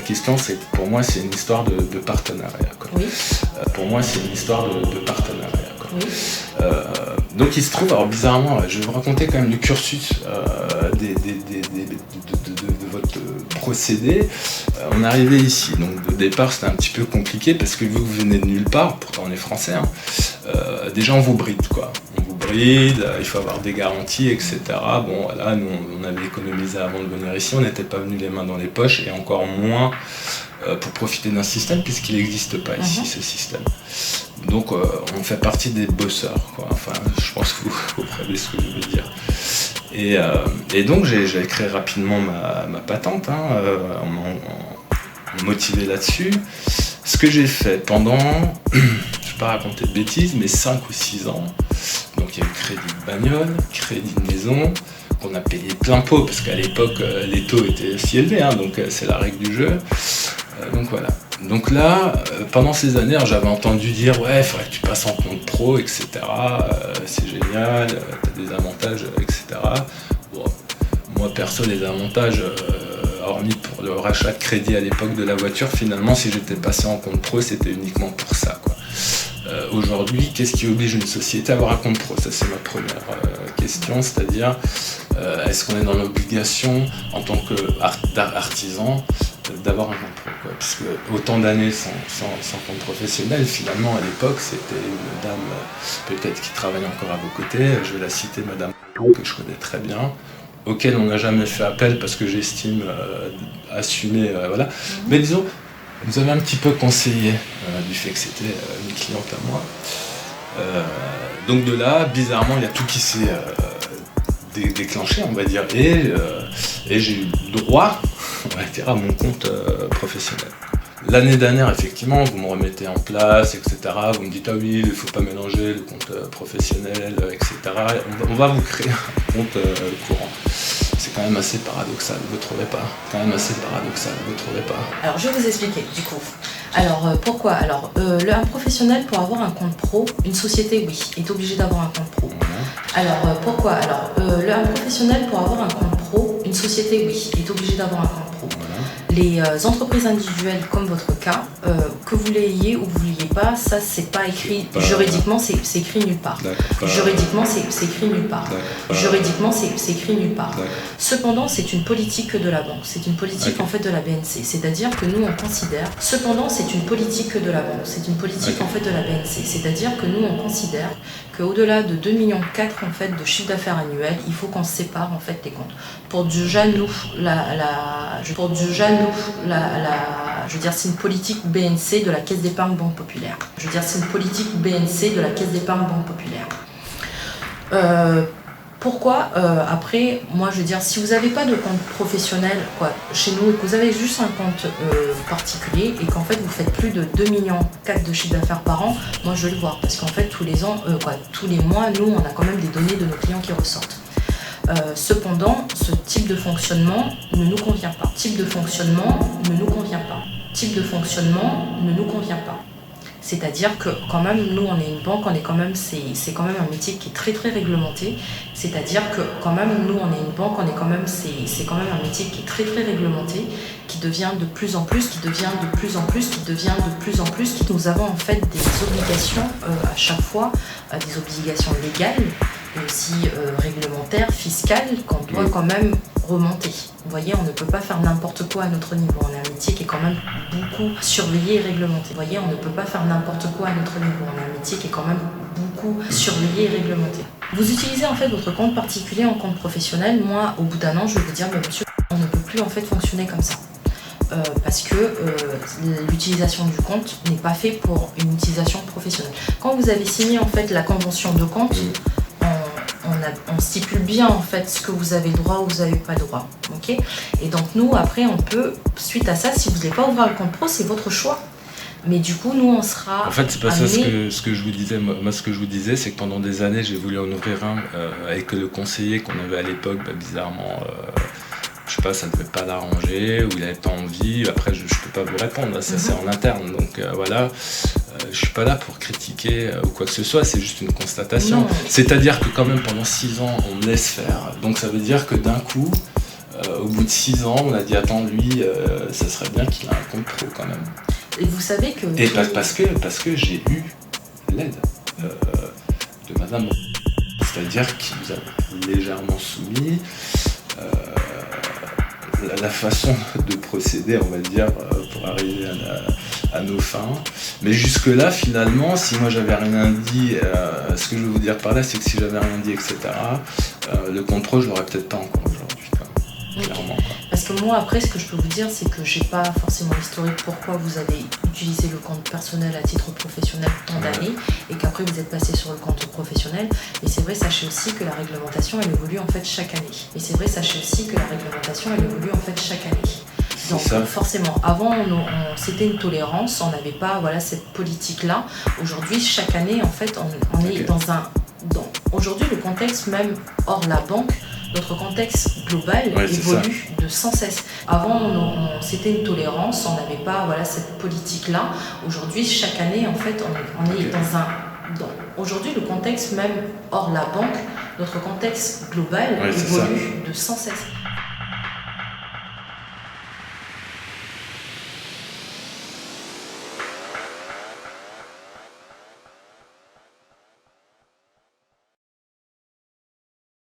question, c'est pour moi, c'est une histoire de partenariat, quoi. Oui. Pour moi, c'est une histoire de partenariat, quoi. Oui. Donc il se trouve, alors bizarrement, je vais vous raconter quand même le cursus de votre procédé. On est arrivé ici, donc au départ c'était un petit peu compliqué parce que vu que vous venez de nulle part, pourtant on est français, hein, déjà on vous bride, quoi. On vous bride, il faut avoir des garanties, etc. Bon voilà, nous on avait économisé avant de venir ici, on n'était pas venus les mains dans les poches et encore moins pour profiter d'un système puisqu'il n'existe pas ici, ce système. Donc on fait partie des bosseurs, quoi. Enfin, je pense que vous comprenez ce que je veux dire. Et donc j'ai créé rapidement ma patente, hein, on m'a motivé là-dessus. Ce que j'ai fait pendant, je ne vais pas raconter de bêtises, mais 5 ou 6 ans, donc il y a eu crédit de bagnole, crédit de maison, qu'on a payé plein pot, parce qu'à l'époque les taux étaient si élevés, hein, donc c'est la règle du jeu. Donc voilà. Donc là, pendant ces années, j'avais entendu dire ouais, il faudrait que tu passes en compte pro, etc. C'est génial, t'as des avantages, etc. Bon, moi perso, les avantages, hormis pour le rachat de crédit à l'époque de la voiture, finalement, si j'étais passé en compte pro, c'était uniquement pour ça, quoi. Aujourd'hui, qu'est-ce qui oblige une société à avoir un compte pro? Ça, c'est ma première question, c'est-à-dire est-ce qu'on est dans l'obligation en tant qu'artisan d'avoir un compte pro, quoi, puisque autant d'années sans compte professionnel, finalement à l'époque c'était une dame peut-être qui travaille encore à vos côtés, je vais la citer, madame que je connais très bien, auquel on n'a jamais fait appel parce que j'estime assumer, voilà. Mais disons, vous avez un petit peu conseillé du fait que c'était une cliente à moi. Donc de là, bizarrement, il y a tout qui s'est déclenché, on va dire, et j'ai eu droit, on va dire, à mon compte professionnel. L'année dernière, effectivement, vous me remettez en place, etc. Vous me dites, ah oui, il ne faut pas mélanger le compte professionnel, etc. On va vous créer un compte courant. C'est quand même assez paradoxal, vous ne trouvez pas? Alors, je vais vous expliquer, du coup. Alors, pourquoi? Alors, un professionnel, pour avoir un compte pro, une société, oui, est obligée d'avoir un compte pro. Alors, pourquoi? Alors, un professionnel, pour avoir un compte pro, une société, oui, est obligée d'avoir un compte pro. Les entreprises individuelles, comme votre cas, que vous l'ayez ou vous ne l'ayez pas, ça, c'est pas écrit, juridiquement, c'est écrit nulle part. Juridiquement, c'est écrit nulle part. Juridiquement, c'est écrit nulle part. Cependant, c'est une politique de la banque, c'est une politique en fait de la BNC, c'est-à-dire que nous, on considère, cependant, c'est une politique de la banque, c'est une politique en fait de la BNC, c'est-à-dire que nous, on considère qu'au-delà de 2,4 millions en fait de chiffre d'affaires annuel, il faut qu'on sépare en fait les comptes. Pour déjà nous, je veux dire, c'est une politique BNC de la Caisse d'épargne Banque Populaire. Pourquoi après, moi je veux dire, si vous n'avez pas de compte professionnel chez nous et que vous avez juste un compte particulier et qu'en fait vous faites plus de 2,4 millions de chiffre d'affaires par an, moi je vais le voir parce qu'en fait tous les ans, tous les mois, nous on a quand même des données de nos clients qui ressortent. Cependant, ce type de fonctionnement ne nous convient pas. C'est-à-dire que quand même, nous, on est une banque, c'est quand même un métier qui est très très réglementé. C'est-à-dire que quand même, nous, on est une banque, c'est quand même un métier qui est très très réglementé, qui devient de plus en plus, Nous avons en fait des obligations à chaque fois, des obligations légales, et aussi réglementaires, fiscales, qu'on doit quand même remonter. Vous voyez, on ne peut pas faire n'importe quoi à notre niveau. On a un métier qui est quand même beaucoup surveillé et réglementé. Vous utilisez en fait votre compte particulier en compte professionnel. Moi, au bout d'un an, je vais vous dire, mais monsieur, on ne peut plus en fait fonctionner comme ça. Parce que l'utilisation du compte n'est pas fait pour une utilisation professionnelle. Quand vous avez signé en fait la convention de compte, on stipule bien en fait ce que vous avez le droit ou vous n'avez pas le droit. Okay, et donc nous après on peut, suite à ça, si vous ne voulez pas ouvrir le compte pro, c'est votre choix. Mais du coup nous on sera. En fait c'est pas ça ce que je vous disais. Moi ce que je vous disais c'est que pendant des années j'ai voulu en ouvrir un avec le conseiller qu'on avait à l'époque, bizarrement. Je sais pas, ça ne devait pas l'arranger, ou il avait pas envie, après je peux pas vous répondre, ça c'est en interne, donc voilà, je suis pas là pour critiquer ou quoi que ce soit, c'est juste une constatation. C'est-à-dire que quand même pendant 6 ans on me laisse faire, donc ça veut dire que d'un coup, Au bout de 6 ans, on a dit attends, lui, ça serait bien qu'il ait un compte pro quand même. Et vous savez que... Et parce que j'ai eu l'aide de madame, c'est-à-dire qui nous a légèrement soumis la façon de procéder, on va dire, pour arriver à nos fins. Mais jusque-là, finalement, si moi j'avais rien dit, ce que je veux vous dire par là, c'est que si j'avais rien dit, etc., le contrôle, je l'aurais peut-être pas encore aujourd'hui, quoi. Clairement. Quoi. Parce que moi, après, ce que je peux vous dire, c'est que j'ai pas forcément l'historique pourquoi vous avez utilisé le compte personnel à titre professionnel tant d'années et qu'après vous êtes passé sur le compte professionnel. Et c'est vrai, sachez aussi que la réglementation, elle évolue en fait chaque année. Et c'est vrai, sachez aussi que la réglementation, elle évolue en fait chaque année. Donc forcément, avant, c'était une tolérance, on n'avait pas cette politique-là. Aujourd'hui, chaque année, en fait, on est dans un... Aujourd'hui, le contexte, même hors la banque, notre contexte global évolue de sans cesse. Avant, c'était une tolérance, on n'avait pas cette politique-là. Aujourd'hui, chaque année, en fait, on est dans un... Aujourd'hui, le contexte, même hors la banque, notre contexte global évolue de sans cesse.